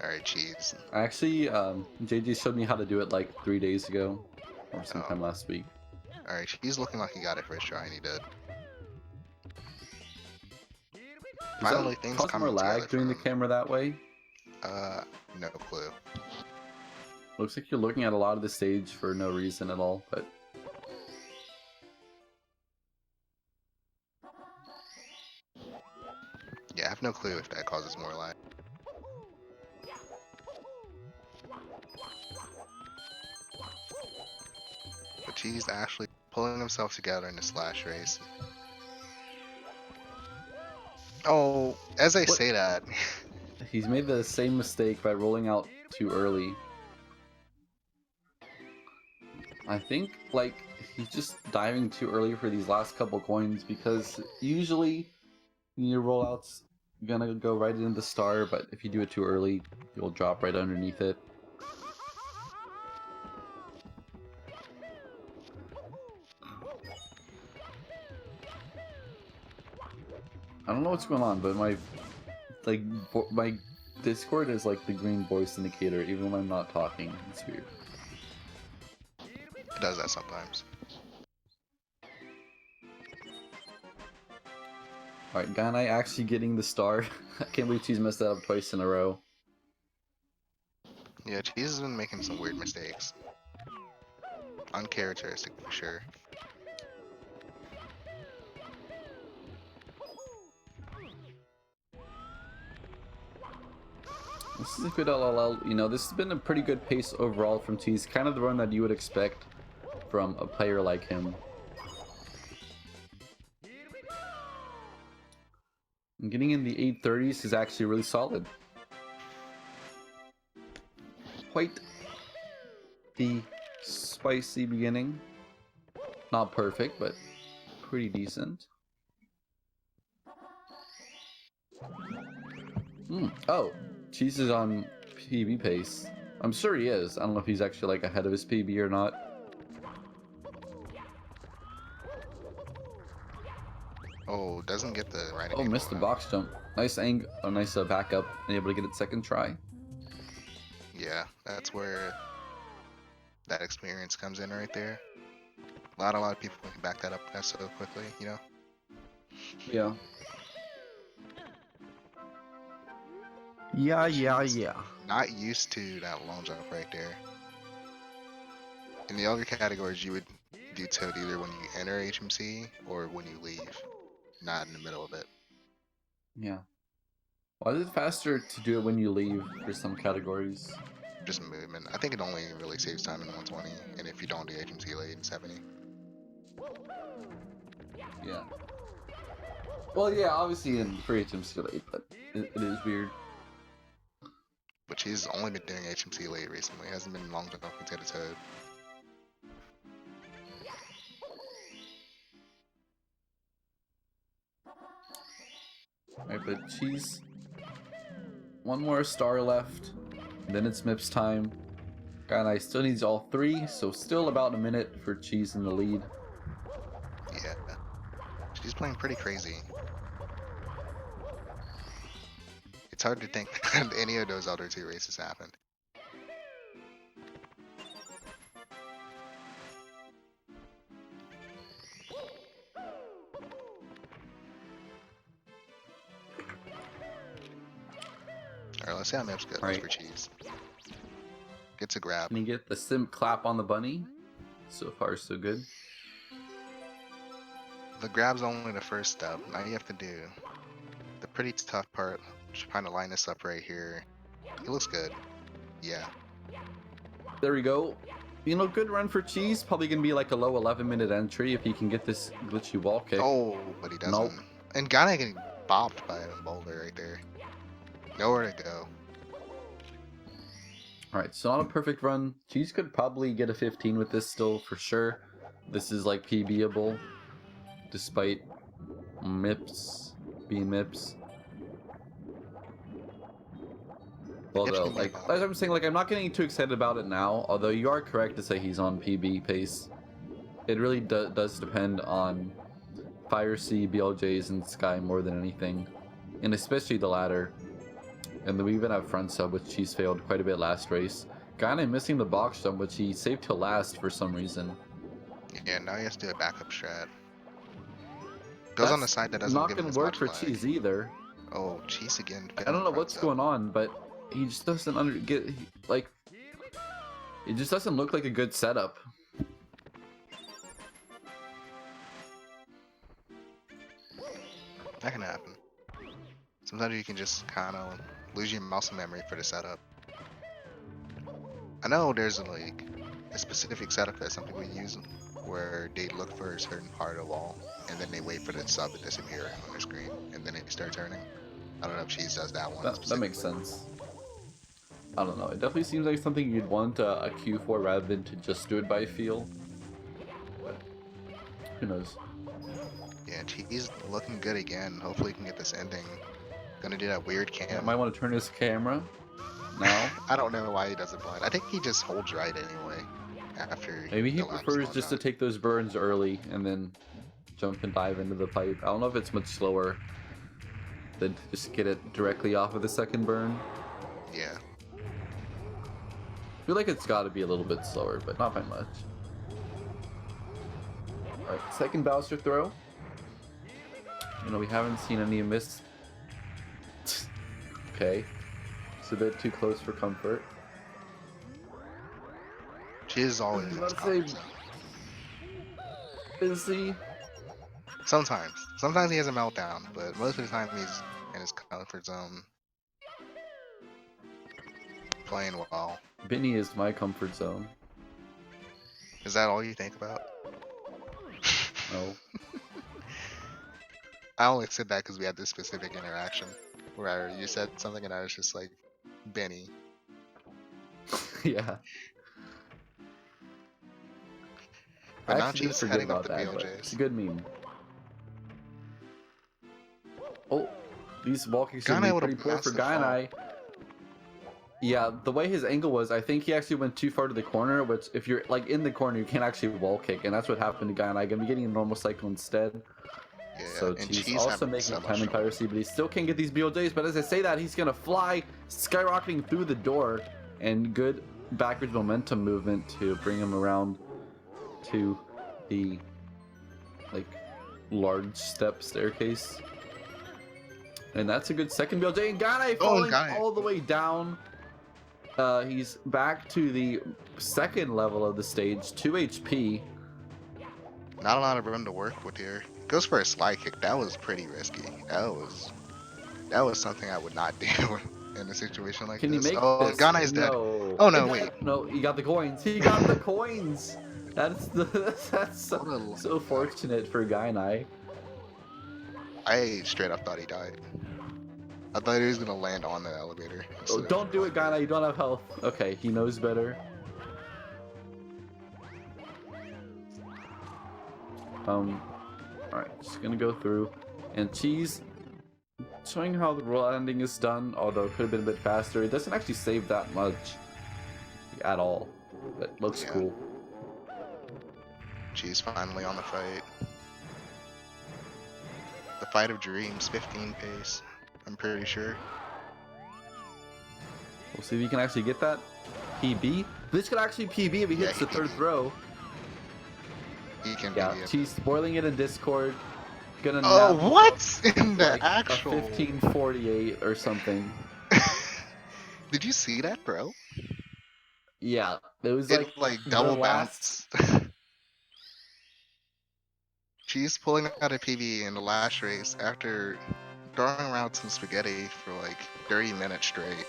Alright, Cheese. Actually, JJ showed me how to do it 3 days ago, or sometime last week. Alright, he's looking like he got it first try, and he did. Finally, that things cause more coming together lag for doing the him. camera that way? No clue. Looks like you're looking at a lot of the stage for no reason at all, but... Yeah, I have no clue if that causes more lag. But he's actually pulling himself together in this last race. Oh, as I What? say that, He's made the same mistake by rolling out too early. I think, like, he's just diving too early for these last couple coins because usually your rollout's gonna go right into the star, but if you do it too early, you'll drop right underneath it. I don't know what's going on, but my Discord is like the green voice indicator, even when I'm not talking. It's weird. it does that sometimes. Alright, Gainai actually getting the star. I can't believe she's messed that up twice in a row. Yeah, Cheese has been making some weird mistakes. Uncharacteristic for sure. This is a good LLL. You know, this has been a pretty good pace overall from Cheese. Kind of the run that you would expect from a player like him. And getting in the 830s is actually really solid. Quite the spicy beginning. Not perfect, but pretty decent. Oh, Cheese is on PB pace. I'm sure he is. I don't know if he's actually like ahead of his PB or not. Oh, doesn't get the right Oh, angle. missed the box jump. Nice angle, a nice backup, and able to get it second try. Yeah, that's where that experience comes in right there. A lot of people can back that up so quickly, you know? Yeah. He's not used to that long jump right there. In the other categories, you would do toad either when you enter HMC or when you leave, not in the middle of it. Yeah. Why is it faster to do it when you leave for some categories? Just movement. I think it only really saves time in 120, and if you don't do HMC late in 70. Yeah. Well, yeah, obviously in for HMC late, but it is weird. But she's only been doing HMC late recently. It hasn't been long enough to get a toad. Alright, but she's one more star left. Then it's Mip's time. Gainai still needs all three, so still about a minute for Cheese in the lead. Yeah. She's playing pretty crazy. It's hard to think that any of those other two races happened. Alright, let's see how Mips goes Right. for Cheese. Gets a grab. Can he get the simp clap on the bunny? So far, so good. The grab's only the first step. Now you have to do the pretty tough part. Trying to line this up right here. He looks good. Yeah. There we go. You know, good run for Cheese. Probably gonna be like a low 11-minute entry if he can get this glitchy wall kick. Oh, but he doesn't. Nope. And Gainai getting bopped by a boulder right there. Nowhere to go. Alright, so not a perfect run. Cheese could probably get a 15 with this still, for sure. This is like PBable, despite Mips being Mips. Although, Definitely like, bop. as I'm saying, like, I'm not getting too excited about it now, although you are correct to say he's on PB pace. It really does depend on Fire C, BLJs, and Sky more than anything, and especially the latter. And then we even have front sub, which he's failed quite a bit last race. Gainai missing the box jump, which he saved till last for some reason. Yeah, now he has to do a backup strat. Goes That's on the side that doesn't not give him gonna as work much for lag. Cheese either. Oh, Cheese again. I don't know what's going on, but he just doesn't like. It just doesn't look like a good setup. That can happen. Sometimes you can just kind of lose your muscle memory for the setup. I know there's like a specific setup that some people use where they look for a certain part of the wall and then they wait for the sub to disappear on their screen and then they start turning. I don't know if Cheese does that one That makes specifically. sense. I don't know. It definitely seems like something you'd want a Q4 rather than to just do it by feel. But who knows? Yeah, Cheese looking good again. Hopefully he can get this ending. Gonna do that weird cam. Might want to turn his camera now. I don't know why he does it blind. I think he just holds right anyway after Maybe he the lap is prefers all just to done. take those burns early and then jump and dive into the pipe. I don't know if it's much slower than to just get it directly off of the second burn. Yeah. I feel like it's got to be a little bit slower, but not by much. Alright, second Bowser throw. You know, we haven't seen any miss. Okay. It's a bit too close for comfort. Cheese is always in his Let's say comfort zone. busy. Sometimes. Sometimes he has a meltdown, but most of the time he's in his comfort zone. Playing well. Benny is my comfort zone. Is that all you think about? No. I only said that because we had this specific interaction where you said something and I was just like, Benny. Yeah. But I now actually did she's forget heading up about the that, but it's a BLJs. good meme. Oh, these wall kicks are Gainai with pretty a poor for massive fall. Gainai. Yeah, the way his angle was, I think he actually went too far to the corner, which if you're like in the corner, you can't actually wall kick, and that's what happened to Gainai. Gonna be getting a normal cycle instead. Yeah, So and he's Cheese also having making so much time and trouble. piracy, but he still can't get these BLJs. But as I say that, he's gonna fly, skyrocketing through the door, and good backwards momentum movement to bring him around to the like large step staircase. And that's a good second BLJ. And Gainai Oh, and falling Gainai. all the way down. He's back to the second level of the stage, 2 HP. Not a lot of room to work with here. Goes for a slide kick. That was pretty risky. That was something I would not do in a situation like Can you this. make Oh, this? Ganai's dead. No. Oh no, wait. No, he got the coins. He got the coins. That's What a so fortunate for Gainai. I straight up thought he died. I thought he was gonna land on the elevator. Oh, Instead don't of do it, going Gainai. You don't have health. Okay, he knows better. Alright, just gonna go through. And Cheese showing how the roll ending is done, although it could have been a bit faster. It doesn't actually save that much at all, but looks Yeah. cool. Cheese finally on the fight. The fight of dreams, 15 pace. I'm pretty sure. We'll see if he can actually get that PB. This could actually PB if he Yeah, hits he the third PB. throw. He can Yeah, be. Cheese spoiling it in Discord. Gonna Oh, nab what? In the like actual. a 1548 or something. Did you see that, bro? Yeah, it was It like the double last. bounced. Cheese pulling out a PB in the last race after throwing around some spaghetti for like 30 minutes straight.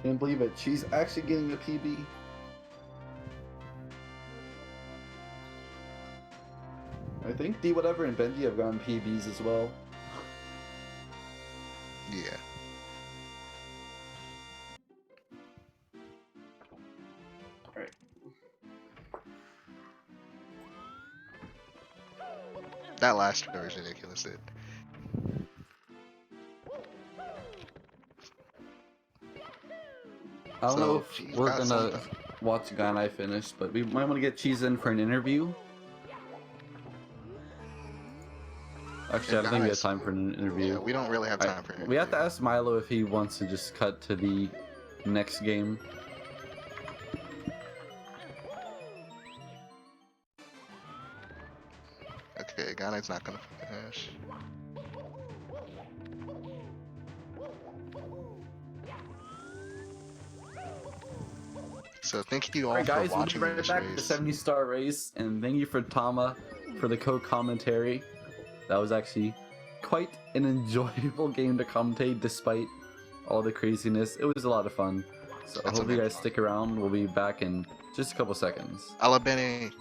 Can't believe it. She's actually getting a PB. I think D Whatever and Benji have gotten PBs as well. Yeah. Alright. That last throw is ridiculous, dude. I don't know if Cheese we're got gonna something. watch Gainai finish, but we might want to get Cheese in for an interview. Actually, I don't think we have time for an interview. Yeah, we don't really have time Alright, for an interview. we have to ask Milo if he wants to just cut to the next game. Okay, Gainai's not gonna finish. So thank you all Alright for guys, we'll be watching right this back with the race. 70-star race, and thank you for Tama for the co-commentary. That was actually quite an enjoyable game to commentate despite all the craziness. It was a lot of fun. So That's hopefully you amazing. guys stick around. We'll be back in just a couple seconds. Alla bene.